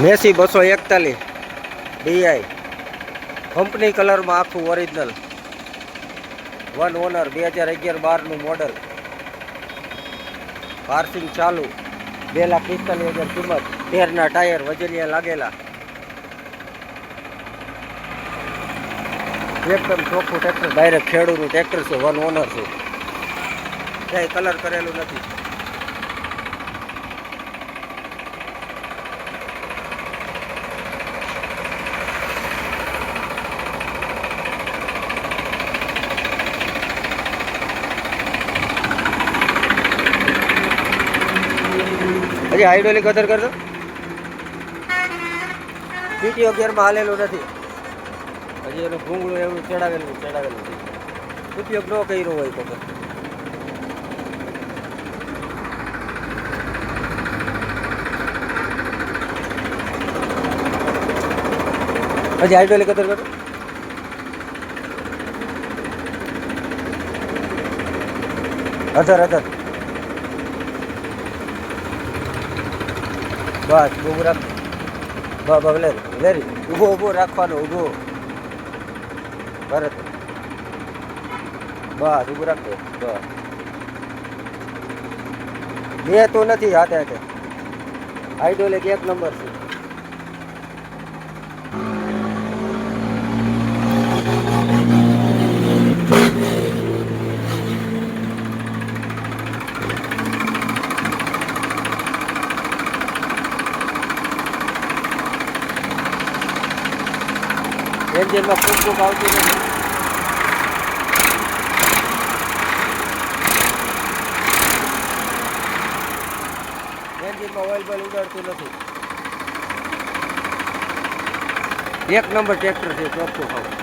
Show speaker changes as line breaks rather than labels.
Massey 241 D I company કલરમાં આખું original, one owner, 2011-12નું મોડલ, પાર્સિંગ ચાલુ, 2,45,000 કિંમત, 13ના ટાયર વજનિયા લાગેલા, એકદમ ચોખ્ખું ટ્રેક્ટર, ડાયરેક્ટ ખેડૂતનું ટ્રેક્ટર છે, વન ઓનર છે, ક્યાંય કલર કરેલું નથી. હજી હાઇડ્રોલિક અધર કરજો, પીટીઓ ગિયરમાં હાલેલું નથી, હજી એનું ભૂંગળું એવું ચડાવેલું છે, ઉપયોગ ન કર્યો હોય તો. હજી હાઇડ્રોલિક અધર કરજો, અધર બસ ઊભું રાખ, વેરી ઊભો રાખવાનો, ઊભો ભરત, બસ ઊભું રાખજો, બસ બે તો નથી હાથે હાથે. હાઇડ્રોલિક 1 નંબર છે. એન્જિનમાં ફૂંક આવતી નથી. એન્જિનમાં ઓઇલ બોઇલ ઉડાડતું નથી. 1 નંબર ટ્રેક્ટર છે, ચોખ્ખું ખાવ.